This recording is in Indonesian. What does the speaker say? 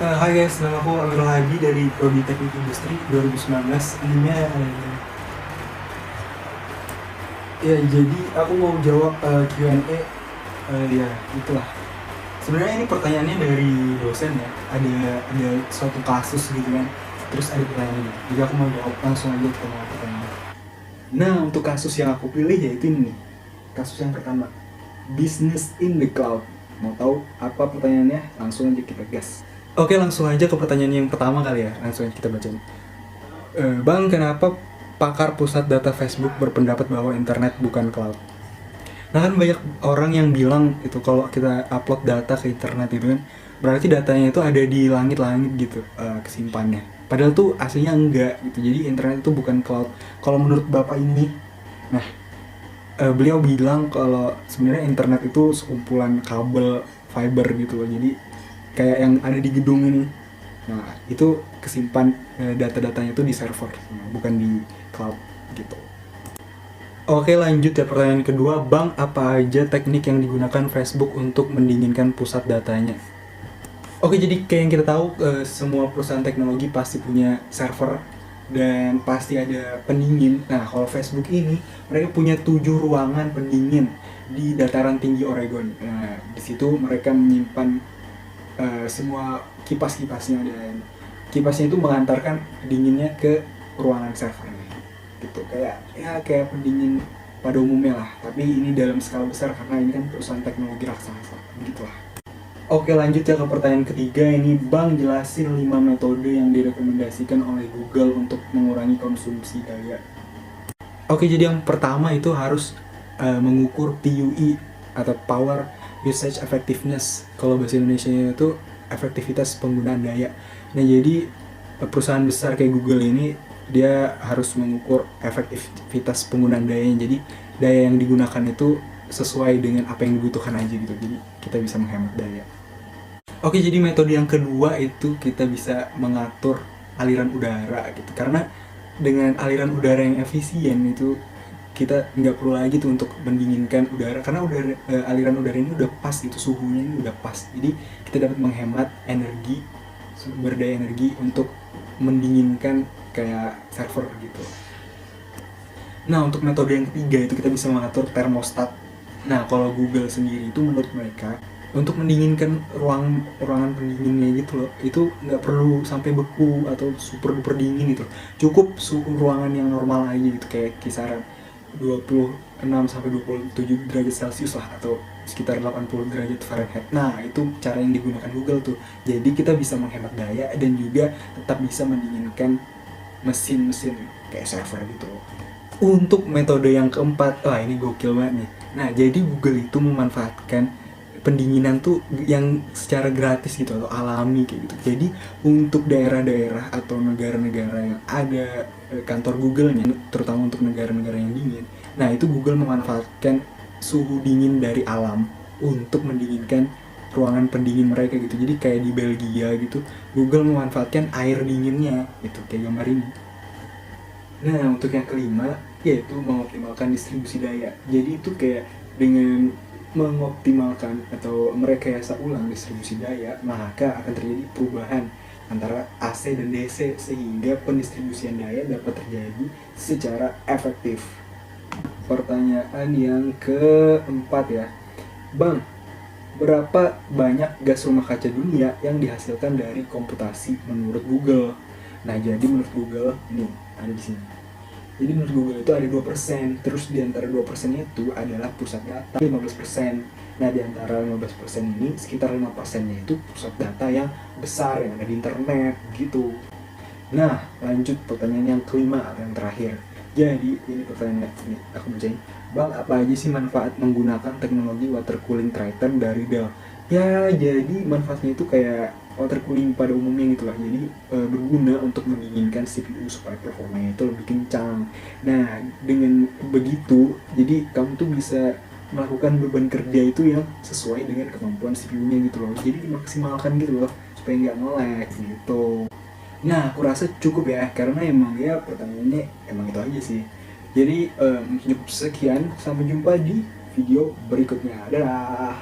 Hai guys, nama aku Amirul Hadi dari Prodi Teknik Industri 2019. Ininya ya, jadi aku mau jawab Q&A. Ya itulah. Sebenarnya ini pertanyaannya dari dosen ya. Ada suatu kasus gitu kan. Terus ada pertanyaannya. Jadi aku mau jawab langsung aja ke pertanyaan. Nah, untuk kasus yang aku pilih yaitu ini nih. Kasus yang pertama, business in the cloud. Mau tahu apa pertanyaannya? Langsung aja kita gas. Oke, langsung aja ke pertanyaan yang pertama kali ya. Langsung aja kita bacain. Bang, kenapa pakar pusat data Facebook berpendapat bahwa internet bukan cloud? Nah, kan banyak orang yang bilang itu kalau kita upload data ke internet itu kan berarti datanya itu ada di langit-langit gitu, kesimpannya. Padahal tuh aslinya enggak gitu. Jadi internet itu bukan cloud. Kalau menurut Bapak ini, nah, beliau bilang kalau sebenarnya internet itu sekumpulan kabel fiber gitu loh. Jadi kayak yang ada di gedung ini. Nah, itu kesimpan data-datanya itu di server, bukan di cloud gitu. Oke, lanjut ya, pertanyaan kedua. Bang, apa aja teknik yang digunakan Facebook untuk mendinginkan pusat datanya? Oke, jadi kayak yang kita tahu, semua perusahaan teknologi pasti punya server dan pasti ada pendingin. Nah, kalau Facebook ini, mereka punya 7 ruangan pendingin di dataran tinggi Oregon. Nah, di situ mereka menyimpan semua kipas-kipasnya, dan kipasnya itu mengantarkan dinginnya ke ruangan servernya gitu. Kayak pendingin pada umumnya lah, tapi ini dalam skala besar karena ini kan perusahaan teknologi raksasa begitulah. Oke, lanjut ya ke pertanyaan ketiga ini. Bang, jelasin 5 metode yang direkomendasikan oleh Google untuk mengurangi konsumsi daya. Oke, jadi yang pertama itu harus mengukur PUE atau Power Usage Effectiveness. Kalau bahasa Indonesia itu efektivitas penggunaan daya. Nah, jadi perusahaan besar kayak Google ini dia harus mengukur efektivitas penggunaan dayanya. Jadi daya yang digunakan itu sesuai dengan apa yang dibutuhkan aja gitu. Jadi kita bisa menghemat daya. Oke, jadi metode yang kedua itu kita bisa mengatur aliran udara gitu. Karena dengan aliran udara yang efisien itu kita nggak perlu lagi tuh untuk mendinginkan udara, karena aliran udara ini udah pas gitu, suhunya ini udah pas. Jadi kita dapat menghemat energi, sumber daya energi untuk mendinginkan kayak server gitu. Nah, untuk metode yang ketiga itu kita bisa mengatur termostat. Nah, kalau Google sendiri itu menurut mereka untuk mendinginkan ruangan pendinginnya gitu loh, itu nggak perlu sampai beku atau super duper dingin gitu. Cukup suhu ruangan yang normal aja gitu, kayak kisaran 26 sampai 27 derajat Celcius lah, atau sekitar 80 derajat Fahrenheit. Nah, itu cara yang digunakan Google tuh. Jadi kita bisa menghemat daya dan juga tetap bisa mendinginkan mesin-mesin kayak server gitu. Untuk metode yang keempat, wah ini gokil banget nih. Nah, jadi Google itu memanfaatkan pendinginan tuh yang secara gratis gitu atau alami kayak gitu. Jadi untuk daerah-daerah atau negara-negara yang ada kantor Google-nya, terutama untuk negara-negara yang dingin, nah itu Google memanfaatkan suhu dingin dari alam untuk mendinginkan ruangan pendingin mereka gitu. Jadi kayak di Belgia gitu, Google memanfaatkan air dinginnya gitu, kayak gambar ini. Nah, untuk yang kelima yaitu mengoptimalkan distribusi daya. Jadi itu kayak dengan mengoptimalkan atau merekayasa ulang distribusi daya, maka akan terjadi perubahan antara AC dan DC sehingga pendistribusian daya dapat terjadi secara efektif. Pertanyaan yang keempat ya. Bang, berapa banyak gas rumah kaca dunia yang dihasilkan dari komputasi menurut Google? Nah, jadi menurut Google ini ada di sini. Jadi menurut Google itu ada 2%, terus di antara 2% itu adalah pusat data 15%. Nah, di antara 15% ini sekitar 5%-nya itu pusat data yang besar yang ada di internet gitu. Nah, lanjut pertanyaan yang kelima atau yang terakhir. Jadi, ini pertanyaan ini aku bacain. Bang, apa aja sih manfaat menggunakan teknologi water cooling Triton dari Dell? Ya, jadi manfaatnya itu kayak water cooling pada umumnya gitu lah. Jadi berguna untuk mendinginkan CPU supaya performanya itu lebih kencang. Nah, dengan begitu, jadi kamu tuh bisa melakukan beban kerja itu yang sesuai dengan kemampuan CPU-nya gitu loh. Jadi dimaksimalkan gitu loh, supaya nggak nge-lag gitu. Nah, aku rasa cukup ya, karena emang ya pertanyaannya emang itu aja sih. Jadi cukup sekian, sampai jumpa di video berikutnya. Dadah!